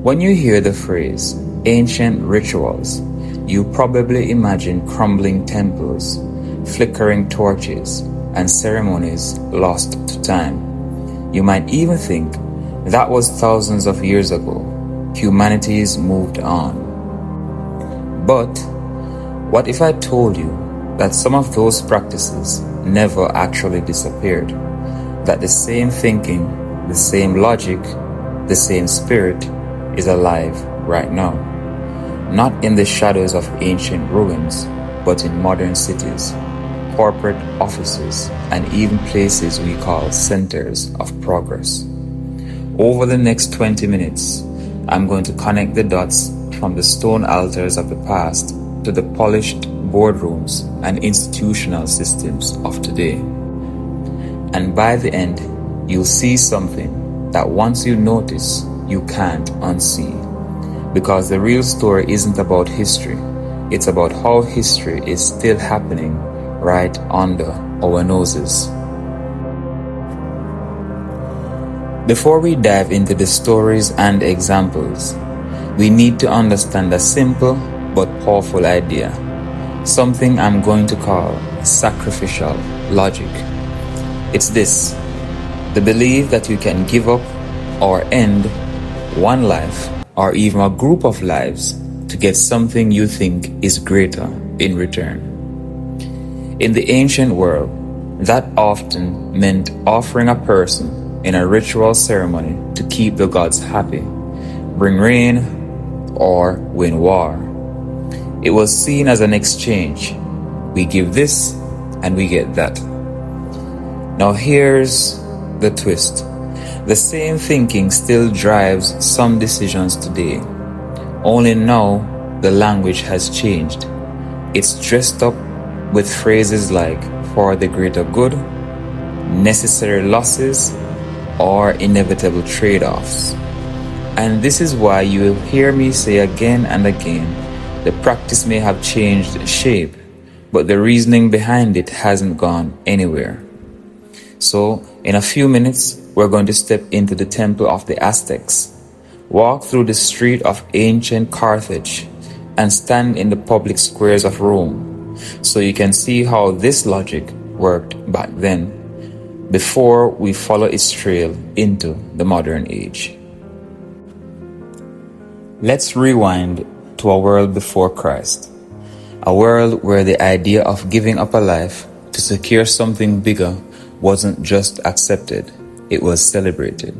When you hear the phrase ancient rituals, you probably imagine crumbling temples, flickering torches, and ceremonies lost to time. You might even think that was thousands of years ago. Humanity's moved on. But what if I told you that some of those practices never actually disappeared? That the same thinking, the same logic, the same spirit is alive right now. Not in the shadows of ancient ruins, but in modern cities, corporate offices, and even places we call centers of progress. Over the next 20 minutes, I'm going to connect the dots from the stone altars of the past to the polished boardrooms and institutional systems of today. And by the end, you'll see something that once you notice, you can't unsee. Because the real story isn't about history, it's about how history is still happening right under our noses. Before we dive into the stories and examples, we need to understand a simple but powerful idea, something I'm going to call sacrificial logic. It's this: the belief that you can give up or end one life or even a group of lives to get something you think is greater in return. In the ancient world, that often meant offering a person in a ritual ceremony to keep the gods happy, bring rain, or win war. It was seen as an exchange. We give this and we get that. Now here's the twist. The same thinking still drives some decisions today. Only now the language has changed. It's dressed up with phrases like "for the greater good," "necessary losses," or "inevitable trade-offs." And this is why you will hear me say again and again, the practice may have changed shape, but the reasoning behind it hasn't gone anywhere. So, in a few minutes, we're going to step into the temple of the Aztecs, walk through the street of ancient Carthage, and stand in the public squares of Rome, so you can see how this logic worked back then, before we follow its trail into the modern age. Let's rewind to a world before Christ, a world where the idea of giving up a life to secure something bigger wasn't just accepted, it was celebrated.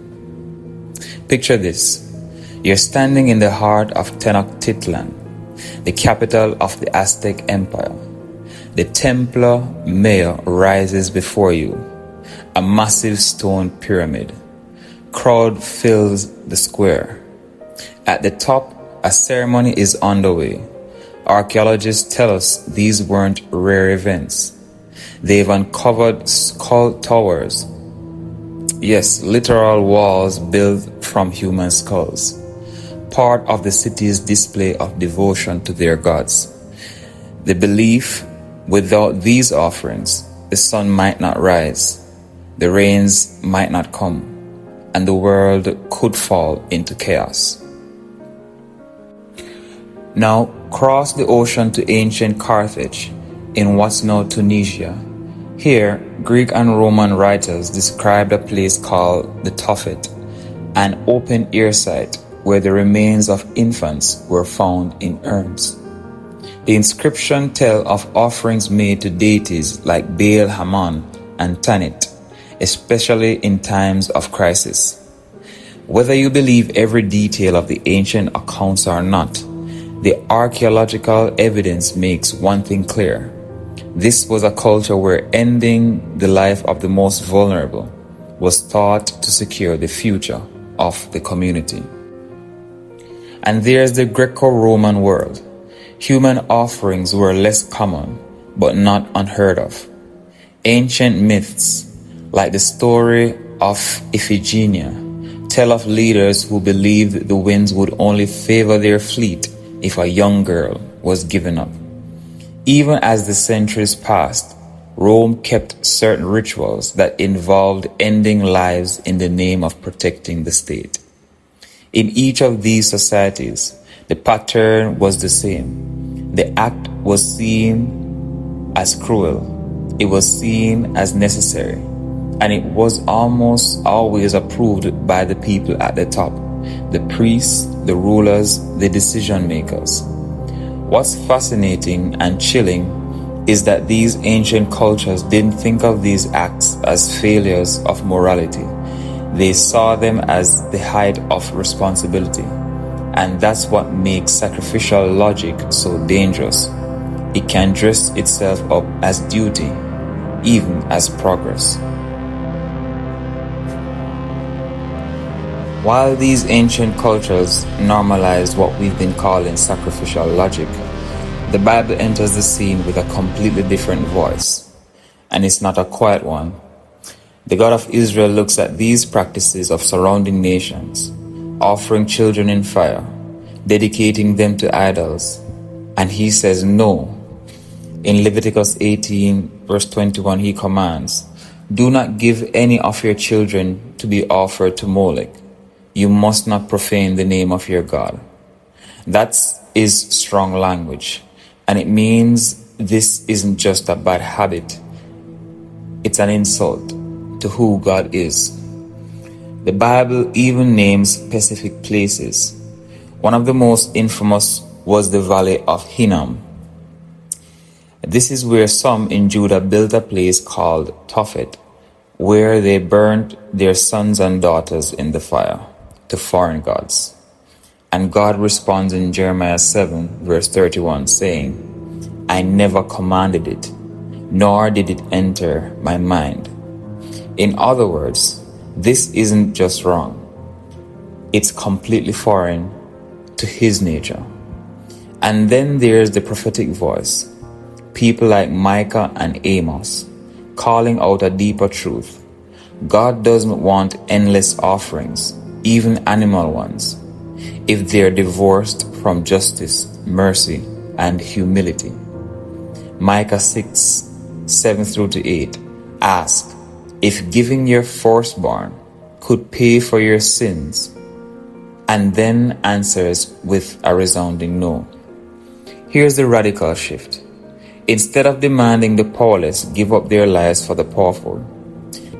Picture this: you're standing in the heart of Tenochtitlan, the capital of the Aztec Empire. The Templar Mayor rises before you, a massive stone pyramid. Crowd fills the square. At the top, a ceremony is underway. Archaeologists tell us these weren't rare events. They've uncovered skull towers. Yes, literal walls built from human skulls. Part of the city's display of devotion to their gods. The belief, without these offerings, the sun might not rise, the rains might not come, and the world could fall into chaos. Now, cross the ocean to ancient Carthage, in what's now Tunisia. Here, Greek and Roman writers described a place called the Tophet, an open-air site where the remains of infants were found in urns. The inscription tells of offerings made to deities like Baal Hammon and Tanit, especially in times of crisis. Whether you believe every detail of the ancient accounts or not, the archaeological evidence makes one thing clear. This was a culture where ending the life of the most vulnerable was thought to secure the future of the community. And there's the Greco-Roman world. Human offerings were less common, but not unheard of. Ancient myths, like the story of Iphigenia, tell of leaders who believed the winds would only favor their fleet if a young girl was given up. Even as the centuries passed, Rome kept certain rituals that involved ending lives in the name of protecting the state. In each of these societies, the pattern was the same. The act was seen as cruel, it was seen as necessary, and it was almost always approved by the people at the top, the priests, the rulers, the decision makers. What's fascinating and chilling is that these ancient cultures didn't think of these acts as failures of morality. They saw them as the height of responsibility. And that's what makes sacrificial logic so dangerous. It can dress itself up as duty, even as progress. While these ancient cultures normalized what we've been calling sacrificial logic, the Bible enters the scene with a completely different voice, and it's not a quiet one. The God of Israel looks at these practices of surrounding nations, offering children in fire, dedicating them to idols, and he says no. In Leviticus 18, verse 21, he commands, "Do not give any of your children to be offered to Molech. You must not profane the name of your God." That is strong language, and it means this isn't just a bad habit. It's an insult to who God is. The Bible even names specific places. One of the most infamous was the Valley of Hinnom. This is where some in Judah built a place called Tophet, where they burnt their sons and daughters in the fire to foreign gods. And God responds in Jeremiah 7, verse 31, saying, "I never commanded it, nor did it enter my mind." In other words, this isn't just wrong. It's completely foreign to his nature. And then there's the prophetic voice. People like Micah and Amos, calling out a deeper truth. God doesn't want endless offerings, even animal ones, if they're divorced from justice, mercy, and humility. Micah 6, 7 through to 8 ask, if giving your firstborn could pay for your sins, and then answers with a resounding no. Here's the radical shift. Instead of demanding the powerless give up their lives for the powerful,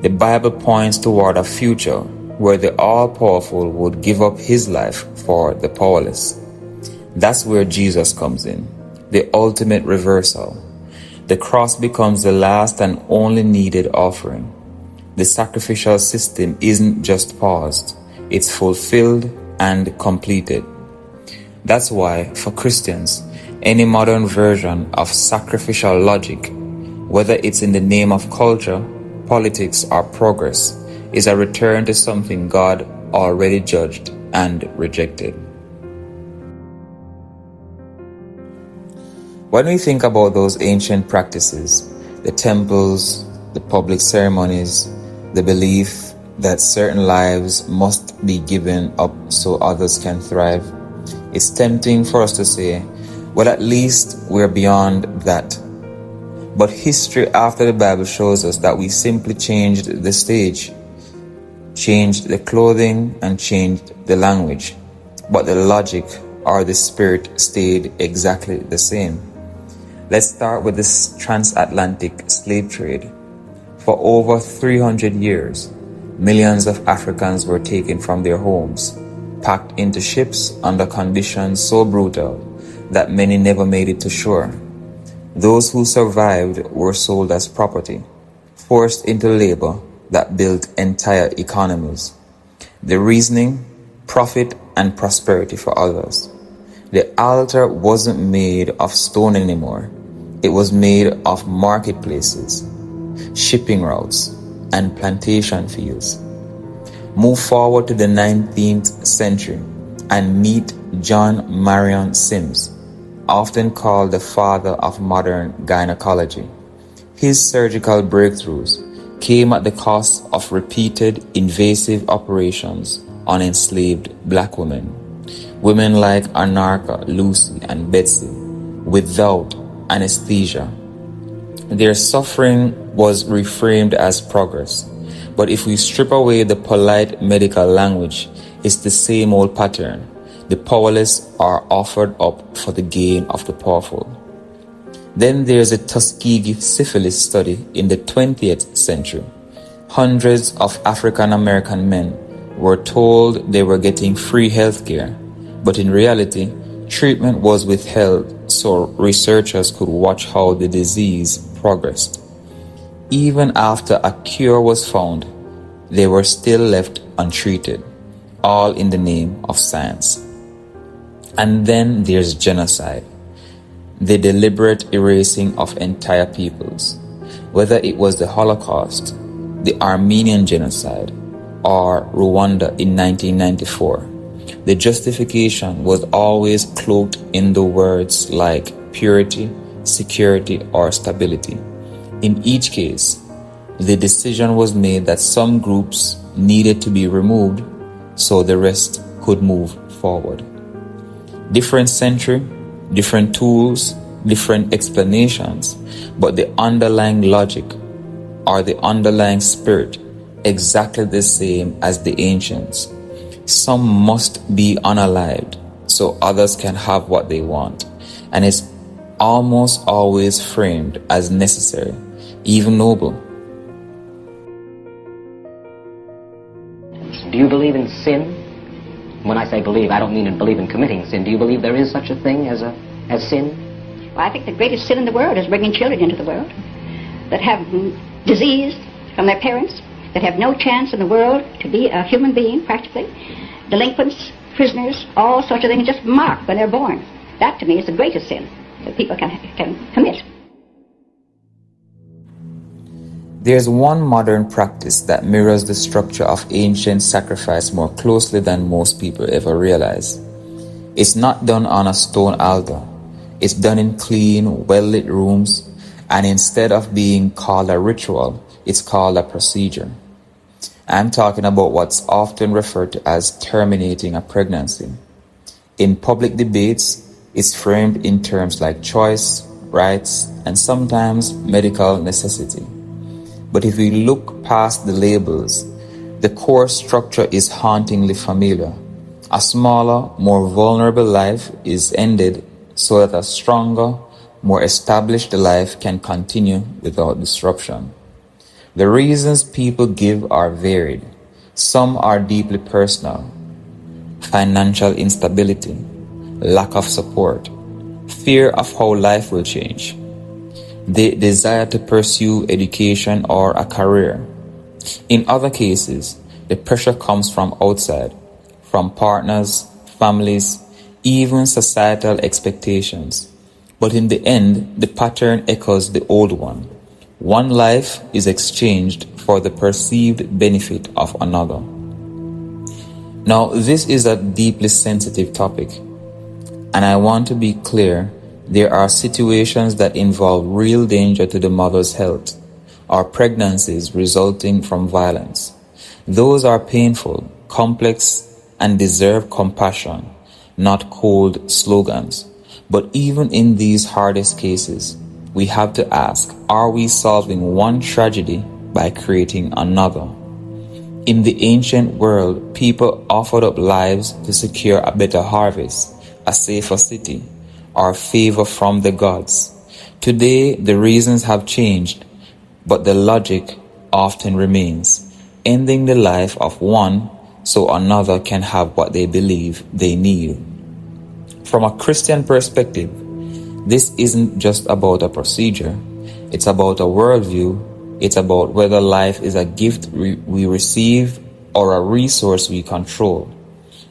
the Bible points toward a future where the all-powerful would give up his life for the powerless. That's where Jesus comes in, the ultimate reversal. The cross becomes the last and only needed offering. The sacrificial system isn't just paused, it's fulfilled and completed. That's why, for Christians, any modern version of sacrificial logic, whether it's in the name of culture, politics, or progress, is a return to something God already judged and rejected. When we think about those ancient practices, the temples, the public ceremonies, the belief that certain lives must be given up so others can thrive, it's tempting for us to say, well, at least we're beyond that. But history after the Bible shows us that we simply changed the stage, changed the clothing, and changed the language. But the logic or the spirit stayed exactly the same. Let's start with this transatlantic slave trade. For over 300 years, millions of Africans were taken from their homes, packed into ships under conditions so brutal that many never made it to shore. Those who survived were sold as property, forced into labor that built entire economies. The reasoning, profit and prosperity for others. The altar wasn't made of stone anymore. It was made of marketplaces, shipping routes, and plantation fields. Move forward to the 19th century and meet John Marion Sims, often called the father of modern gynecology. His surgical breakthroughs came at the cost of repeated invasive operations on enslaved black women. Women like Anarcha, Lucy, and Betsy, without anesthesia. Their suffering was reframed as progress, But if we strip away the polite medical language, it's the same old pattern. The powerless are offered up for the gain of the powerful. Then there's a Tuskegee syphilis study in the 20th century. Hundreds of African American men were told they were getting free health care, but in reality, treatment was withheld so researchers could watch how the disease progressed. Even after a cure was found, they were still left untreated, all in the name of science. And then there's genocide, the deliberate erasing of entire peoples, whether it was the Holocaust, the Armenian genocide, or Rwanda in 1994. The justification was always cloaked in the words like purity, security, or stability. In each case, the decision was made that some groups needed to be removed so the rest could move forward. Different century, different tools, different explanations, but the underlying logic or the underlying spirit exactly the same as the ancients. Some must be unalived so others can have what they want, and it's almost always framed as necessary, even noble. Do you believe in sin? When I say believe, I don't mean to believe in committing sin. Do you believe there is such a thing as sin? Well, I think the greatest sin in the world is bringing children into the world that have disease from their parents, that have no chance in the world to be a human being, practically. Delinquents, prisoners, all sorts of things just marked when they're born. That, to me, is the greatest sin that people can commit. There's one modern practice that mirrors the structure of ancient sacrifice more closely than most people ever realize. It's not done on a stone altar. It's done in clean, well-lit rooms, and instead of being called a ritual, it's called a procedure. I'm talking about what's often referred to as terminating a pregnancy. In public debates, it's framed in terms like choice, rights, and sometimes medical necessity. But if we look past the labels, the core structure is hauntingly familiar. A smaller, more vulnerable life is ended so that a stronger, more established life can continue without disruption. The reasons people give are varied. Some are deeply personal: financial instability, lack of support, fear of how life will change, the desire to pursue education or a career. In other cases, the pressure comes from outside, from partners, families, even societal expectations. But in the end, the pattern echoes the old one. One life is exchanged for the perceived benefit of another. Now, this is a deeply sensitive topic, and I want to be clear. There are situations that involve real danger to the mother's health, or pregnancies resulting from violence. Those are painful, complex, and deserve compassion, not cold slogans. But even in these hardest cases, we have to ask, are we solving one tragedy by creating another? In the ancient world, people offered up lives to secure a better harvest, a safer city, or favor from the gods. Today, the reasons have changed, but the logic often remains, ending the life of one so another can have what they believe they need. From a Christian perspective, this isn't just about a procedure. It's about a worldview. It's about whether life is a gift we receive or a resource we control.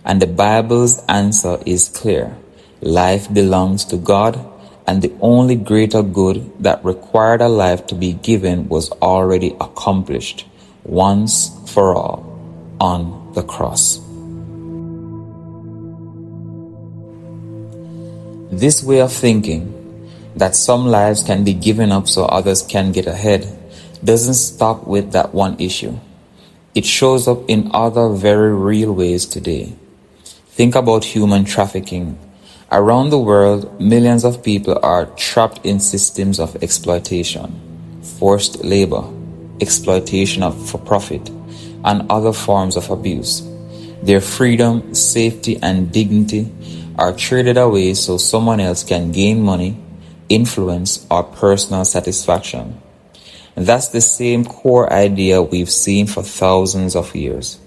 And the Bible's answer is clear. Life belongs to God, and the only greater good that required a life to be given was already accomplished once for all on the cross. This way of thinking, that some lives can be given up so others can get ahead, doesn't stop with that one issue. It shows up in other very real ways today. Think about human trafficking. Around the world, millions of people are trapped in systems of exploitation, forced labor, exploitation for profit, and other forms of abuse. Their freedom, safety, and dignity are traded away so someone else can gain money, influence, or personal satisfaction. That's the same core idea we've seen for thousands of years,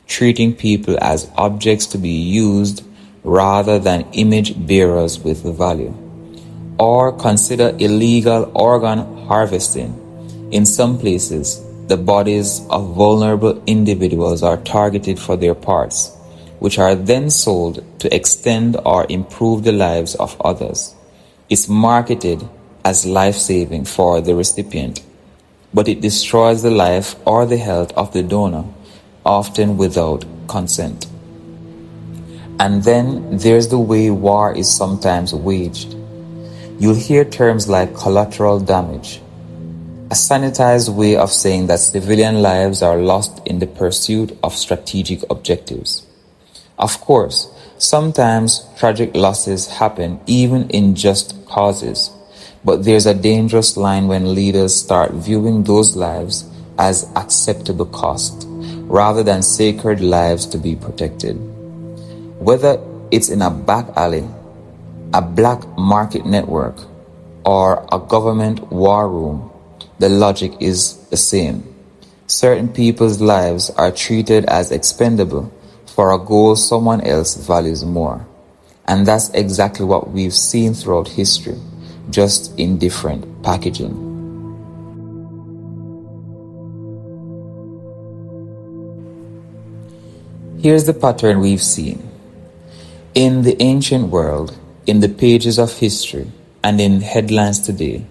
treating people as objects to be used rather than image bearers with value. Or consider illegal organ harvesting. In some places, the bodies of vulnerable individuals are targeted for their parts, which are then sold to extend or improve the lives of others. It's marketed as life-saving for the recipient, but it destroys the life or the health of the donor, often without consent. And then there's the way war is sometimes waged. You'll hear terms like collateral damage, a sanitized way of saying that civilian lives are lost in the pursuit of strategic objectives. Of course, sometimes tragic losses happen even in just causes, but there's a dangerous line when leaders start viewing those lives as acceptable cost rather than sacred lives to be protected. Whether it's in a back alley, a black market network, or a government war room, the logic is the same. Certain people's lives are treated as expendable for a goal someone else values more. And that's exactly what we've seen throughout history, just in different packaging. Here's the pattern we've seen. In the ancient world, in the pages of history, and in headlines today,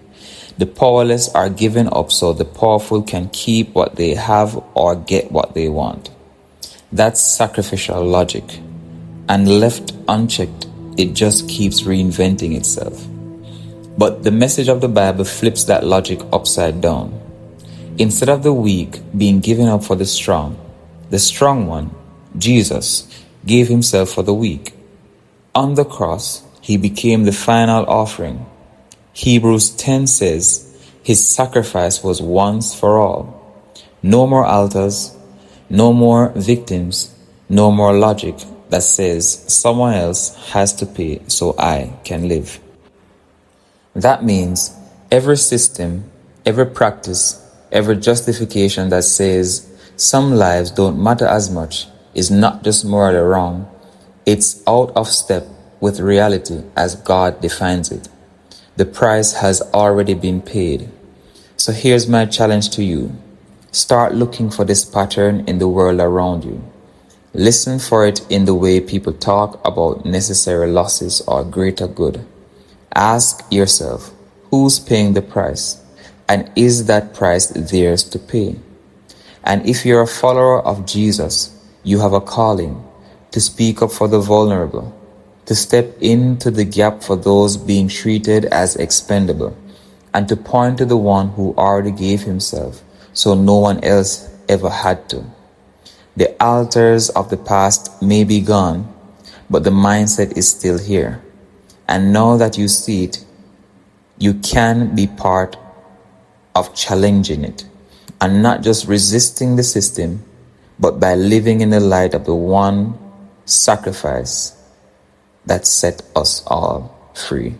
the powerless are given up so the powerful can keep what they have or get what they want. That's sacrificial logic, and left unchecked, it just keeps reinventing itself. But the message of the Bible flips that logic upside down. Instead of the weak being given up for the strong one, Jesus, gave himself for the weak. On the cross, he became the final offering. Hebrews 10 says, his sacrifice was once for all. No more altars, no more victims, no more logic that says someone else has to pay so I can live. That means every system, every practice, every justification that says some lives don't matter as much is not just morally wrong, it's out of step with reality as God defines it. The price has already been paid. So here's my challenge to you. Start looking for this pattern in the world around you. Listen for it in the way people talk about necessary losses or greater good. Ask yourself, who's paying the price? And is that price theirs to pay? And if you're a follower of Jesus, you have a calling to speak up for the vulnerable, to step into the gap for those being treated as expendable, and to point to the one who already gave himself so no one else ever had to. The altars of the past may be gone, but the mindset is still here. And now that you see it, you can be part of challenging it, and not just resisting the system, but by living in the light of the one sacrifice that set us all free.